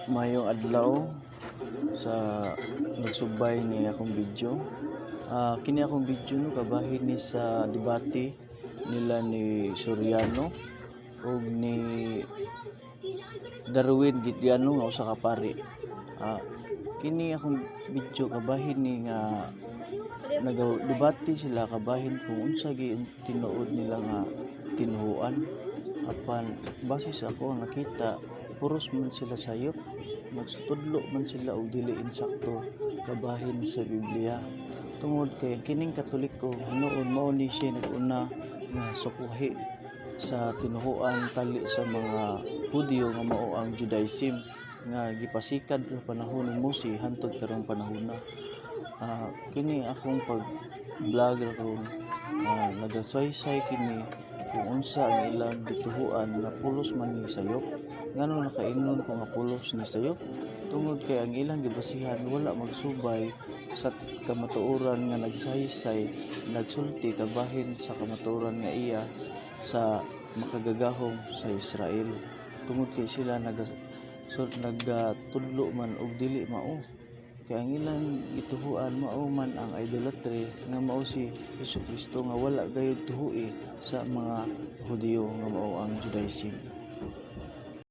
Mayong adlaw sa nagsubay ni akong video. Kini akong video no kabahin ni sa debate nila ni Soriano ug ni Darwin Gideano nga usa ka pari. Kini akong video kabahin ni nga nag-debate sila kabahin kung unsa gi tinuod nila nga tinhuan. Apan base sa ako ang nakita, puros man sila sayop, magsutudlo man sila og dili insakto kabahin sa Biblia. Tungod kay kining Katoliko hinuon mao ni siya nag-una nga sukuhi sa tinuhuan tali sa mga Hudyo nga mao ang Judaism nga gipasikad sa panahon ni Mose hangtod karong panahon na. Kini akong pag-vlog ron, nagasaysay kini kung unsa ang ilang gituhuan na pulos man ni sayop. Ngano nakaingon ko nga pulos ni sayop? Tungod kay ang ilang gibasihan wala magsubay sa kamatuoran nga nagsaysay, nagsulti kabahin sa kamatuoran nga iya sa makagagahom sa Israel. Tungod kay sila nagatudlo man og dili mao. Kaya ang ilang ituhuan mao man ang idolatry nga mao si Jesucristo nga wala gayud tuhui sa mga Hudyo nga mao ang Judaism.